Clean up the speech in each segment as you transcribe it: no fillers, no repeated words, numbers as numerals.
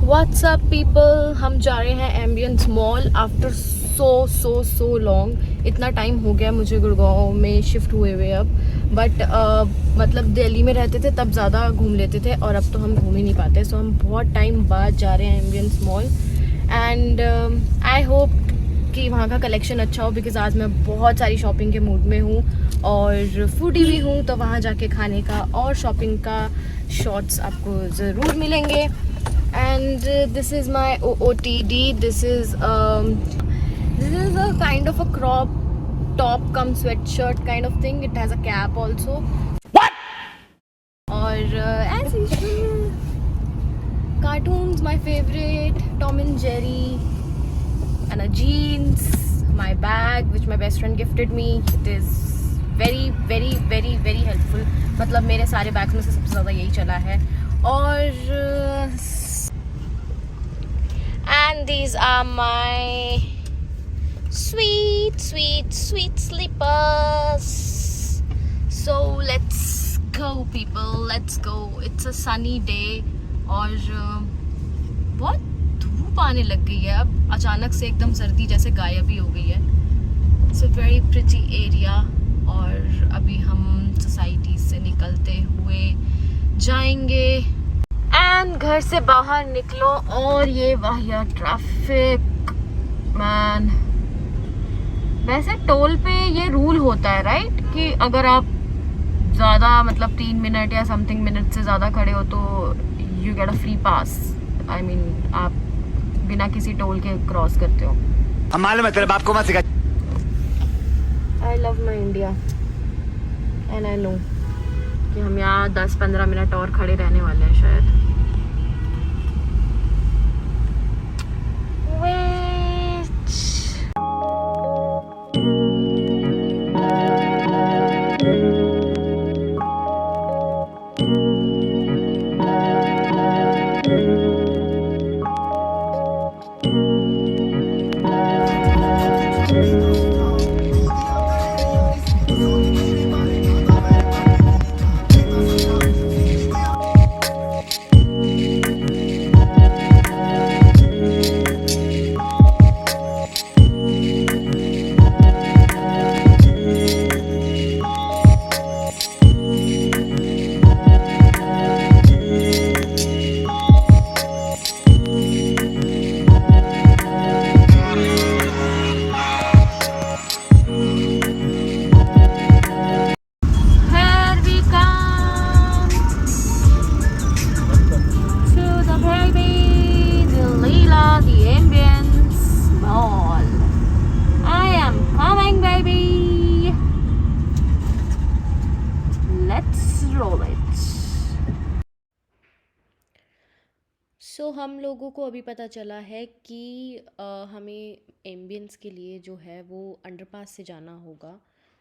What's up people, हम जा रहे हैं ambience mall after so long. इतना टाइम हो गया मुझे गुड़गांव में शिफ्ट हुए हुए अब, बट मतलब दिल्ली में रहते थे तब ज़्यादा घूम लेते थे और अब तो हम घूम ही नहीं पाते। सो हम बहुत टाइम बाद जा रहे हैं ambience mall and I hope कि वहाँ का कलेक्शन अच्छा हो, बिकॉज आज मैं बहुत सारी शॉपिंग के मूड में हूँ और फूडी भी हूँ, तो वहाँ जाके खाने का और शॉपिंग का शॉट्स आपको ज़रूर मिलेंगे। And this is my OOTD. This is a kind of a crop top cum sweatshirt kind of thing. It has a cap also. What? और as usual, cartoons my favorite. Tom and Jerry and a jeans. My bag which my best friend gifted me. It is very helpful. मतलब मेरे सारे bags में से सबसे ज़्यादा यही चला है। और and these are my sweet slippers. So let's go people, let's go. It's a sunny day और बहुत धूप आने लग गई है अब, अचानक से एकदम सर्दी जैसे गायब ही हो गई है। It's a very pretty area और अभी हम सोसाइटी से निकलते हुए जाएंगे एंड घर से बाहर निकलो और ये वाहिया ट्रैफिक मैन। वैसे टोल पे ये रूल होता है राइट, कि अगर आप ज़्यादा मतलब 3 मिनट या समथिंग मिनट से ज़्यादा खड़े हो तो you get a free pass. I mean आप बिना किसी टोल के क्रॉस करते हो। हम मालूम है तेरे बाप को मत सिखा। I love my India and I know कि हम यहाँ 10-15 मिनट और खड़े रहने वाले हैं शायद। सो हम लोगों को अभी पता चला है कि हमें एम्बियंस के लिए जो है वो अंडरपास से जाना होगा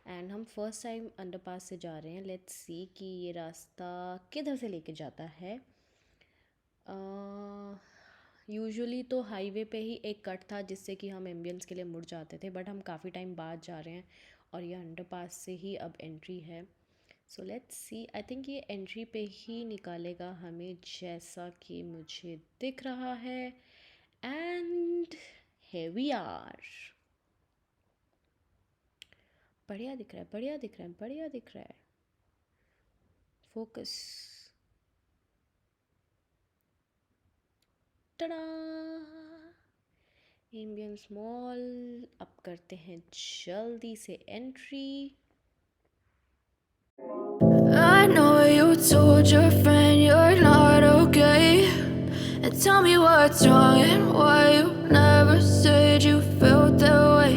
एंड हम फर्स्ट टाइम अंडरपास से जा रहे हैं। लेट्स सी कि ये रास्ता किधर से लेके जाता है। यूजुअली तो हाईवे पे ही एक कट था जिससे कि हम एम्बियंस के लिए मुड़ जाते थे, बट हम काफ़ी टाइम बाद जा रहे हैं और ये अंडरपास से ही अब एंट्री है। So let's see, I think ये एंट्री पे ही निकालेगा हमें जैसा कि मुझे दिख रहा है। And here we are। बढ़िया दिख रहा है, बढ़िया दिख रहा है, बढ़िया दिख रहा है। फोकस, टड़ा, एम्बियंस मॉल। अब करते हैं जल्दी से entry. I know you told your friend you're not okay, and tell me what's wrong and why you never said you felt that way.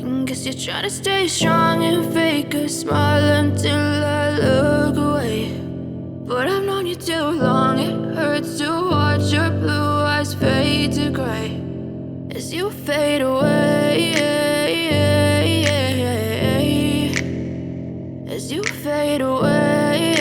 And guess you're trying to stay strong and fake a smile until I look away. But I've known you too long, it hurts to watch your blue eyes fade to gray as you fade away, as you fade fade away.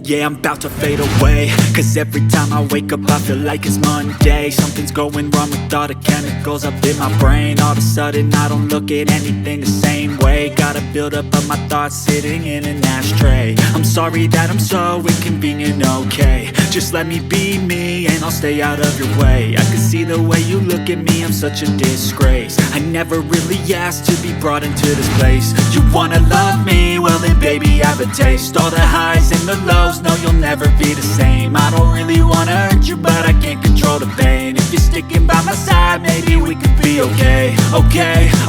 Yeah, I'm about to fade away. Cause every time I wake up I feel like it's Monday. Something's going wrong with all the chemicals up in my brain. All of a sudden I don't look at anything the same way. Gotta build up of my thoughts sitting in an ashtray. I'm sorry that I'm so inconvenient, okay. Just let me be me and I'll stay out of your way. I can see the way you look at me, I'm such a disgrace. I never really asked to be brought into this place. You wanna love me? Well then baby I have a taste. All the highs and the lows, no you'll never be the same. I don't really wanna hurt you but I can't control the pain. If you're sticking by my side maybe we could be okay.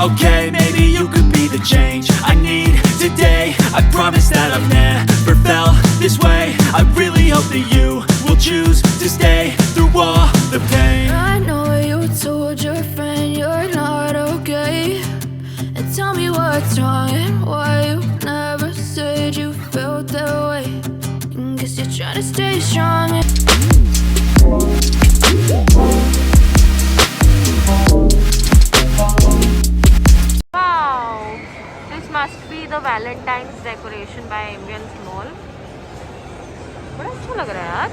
Okay, maybe you could be the change I need today. I promise that I've never felt this way. I really hope that you will choose to stay through all the pain. I know you told your friend you're not okay, and tell me what's wrong and why you never said you felt that way. Guess you're trying to stay strong. Wow, this must be the Valentine's decoration by Ambience Mall. बड़ा अच्छा लग रहा है यार.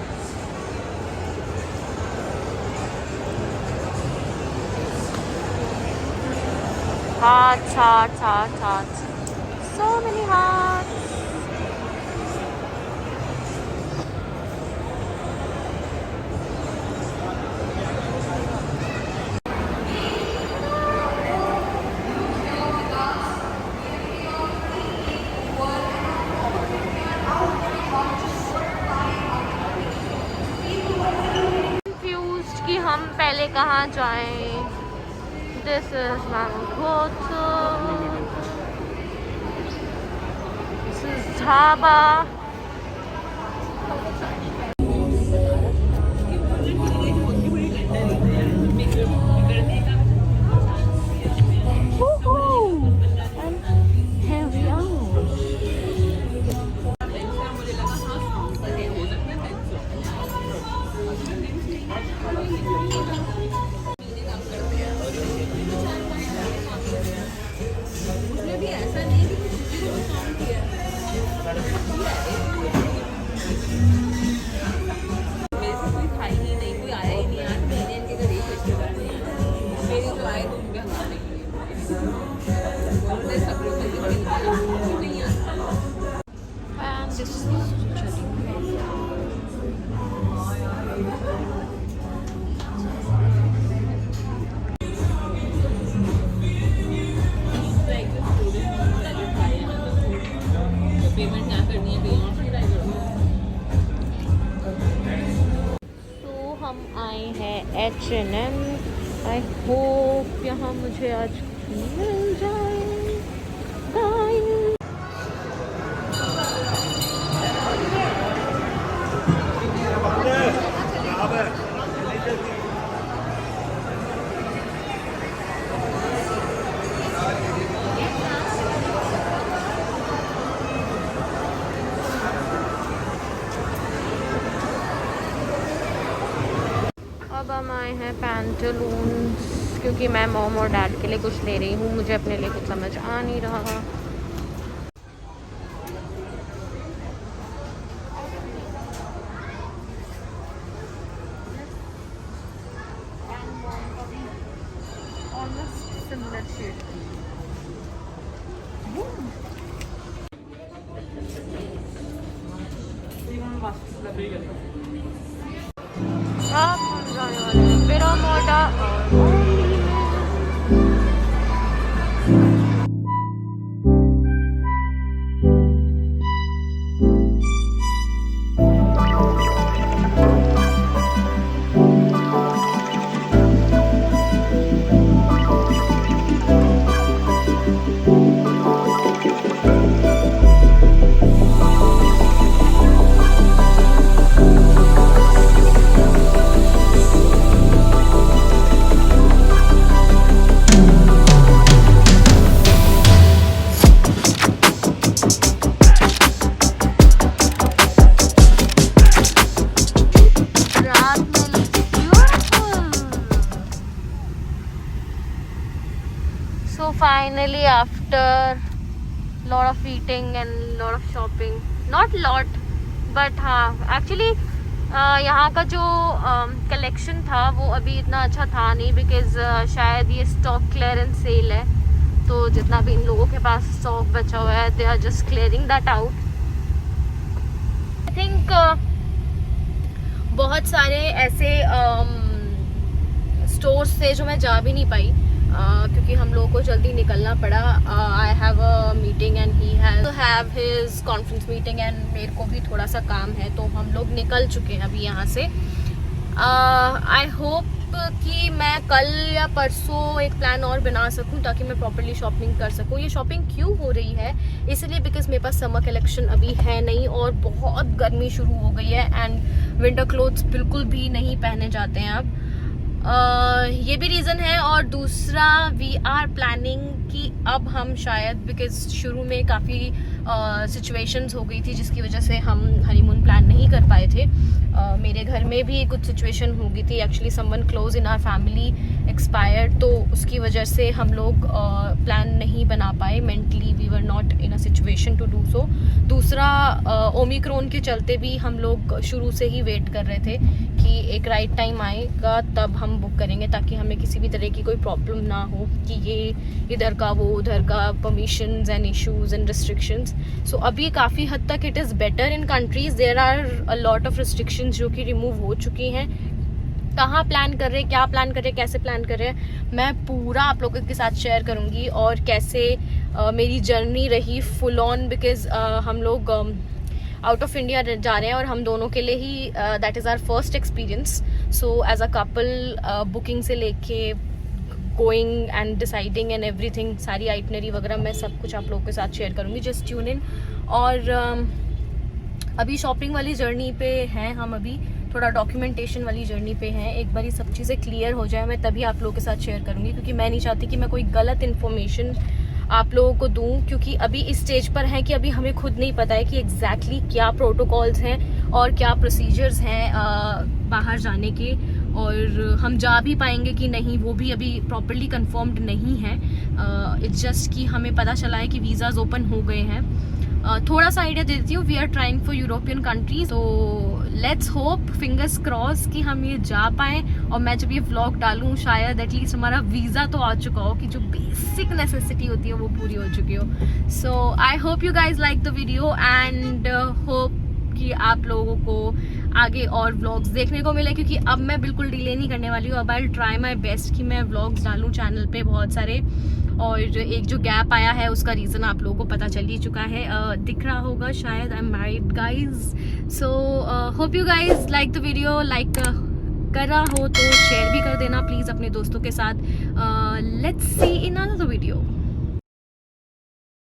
Hearts. So many hearts. Confused कि हम पहले कहाँ जाएं. This is Mangoto. This is Dhaba. And this is तो हम आए हैं H&M. आई होप यहाँ मुझे आज मिल जाए. अब हम आए हैं पैंटलून्स क्योंकि मैं मॉम और डैड के लिए कुछ ले रही हूँ. मुझे अपने लिए कुछ समझ आ नहीं रहा. अब हम जाने वाले हैं पिरामोडा और finally after after lot of eating and lot of shopping, not lot but हाँ एक्चुअली यहाँ का जो कलेक्शन था वो अभी इतना अच्छा था नहीं, बिकॉज शायद ये स्टॉक क्लियरेंस सेल है, तो जितना भी इन लोगों के पास स्टॉक बचा हुआ है they are just clearing that out. I think बहुत सारे ऐसे स्टोर्स थे जो मैं जा भी नहीं पाई क्योंकि हम लोगों को जल्दी निकलना पड़ा। I have a meeting and he have his conference meeting and मेरे को भी थोड़ा सा काम है, तो हम लोग निकल चुके हैं अभी यहाँ से। आई होप कि मैं कल या परसों एक प्लान और बना सकूं ताकि मैं प्रॉपर्ली शॉपिंग कर सकूं। ये शॉपिंग क्यों हो रही है, इसलिए बिकॉज मेरे पास समर कलेक्शन अभी है नहीं और बहुत गर्मी शुरू हो गई है एंड विंटर क्लोथ्स बिल्कुल भी नहीं पहने जाते हैं अब। ये भी रीज़न है, और दूसरा वी आर प्लानिंग कि अब हम शायद बिकॉज शुरू में काफ़ी सिचुएशंस हो गई थी जिसकी वजह से हम हनीमून प्लान नहीं कर पाए थे। मेरे घर में भी कुछ सिचुएशन हो गई थी, actually someone close in our family expired, तो उसकी वजह से हम लोग प्लान नहीं बना पाए। Mentally we were not in a situation to do so. दूसरा ओमिक्रॉन के चलते भी हम लोग शुरू से ही वेट कर रहे थे कि एक राइट टाइम आएगा तब हम बुक करेंगे ताकि हमें किसी भी तरह की कोई प्रॉब्लम ना हो कि ये इधर का वो उधर का, permissions and issues and restrictions. So अभी काफ़ी हद तक it is better in countries, there are a lot of restrictions जो कि रिमूव हो चुकी हैं। कहाँ प्लान कर रहे हैं, क्या प्लान कर रहे हैं, कैसे प्लान कर रहे हैं, मैं पूरा आप लोगों के साथ शेयर करूँगी, और कैसे मेरी जर्नी रही फुल ऑन, बिकॉज हम लोग आउट ऑफ इंडिया जा रहे हैं और हम दोनों के लिए ही that is our first experience. So as a couple booking से लेके going and deciding and everything, सारी आइटनरी वगैरह मैं सब कुछ आप लोगों के साथ शेयर करूँगी, जस्ट ट्यून इन। और अभी शॉपिंग वाली जर्नी पे हैं हम, अभी थोड़ा डॉक्यूमेंटेशन वाली जर्नी पे हैं। एक बार ये सब चीज़ें क्लियर हो जाए मैं तभी आप लोगों के साथ शेयर करूँगी, क्योंकि मैं नहीं चाहती कि मैं कोई गलत इन्फॉर्मेशन आप लोगों को दूं, क्योंकि अभी इस स्टेज पर हैं कि अभी हमें खुद नहीं पता है कि एग्जैक्टली क्या प्रोटोकॉल्स हैं और क्या प्रोसीजर्स हैं बाहर जाने के, और हम जा भी पाएंगे कि नहीं वो भी अभी प्रॉपरली कंफर्म्ड नहीं है। इट्स जस्ट कि हमें पता चला है कि वीज़ाज ओपन हो गए हैं। थोड़ा सा आइडिया दे देती हूँ, we are trying for European countries, तो लेट्स होप, फिंगर्स क्रॉस कि हम ये जा पाएँ, और मैं जब ये व्लॉग डालूँ शायद एटलीस्ट हमारा वीज़ा तो आ चुका हो कि जो बेसिक नेसेसिटी होती है वो पूरी हो चुकी हो। So I hope you guys like the video and hope कि आप लोगों को आगे और व्लॉग्स देखने को मिले, क्योंकि अब मैं बिल्कुल डिले नहीं करने वाली हूँ। अब आई ट्राई माई बेस्ट कि मैं व्लॉग्स डालूँ चैनल पे बहुत सारे, और एक जो गैप आया है उसका रीज़न आप लोगों को पता चल ही चुका है, दिख रहा होगा शायद। I am married guys, so hope you guys like the video. Like कर रहा हो तो शेयर भी कर देना प्लीज़ अपने दोस्तों के साथ। Let's see in another video.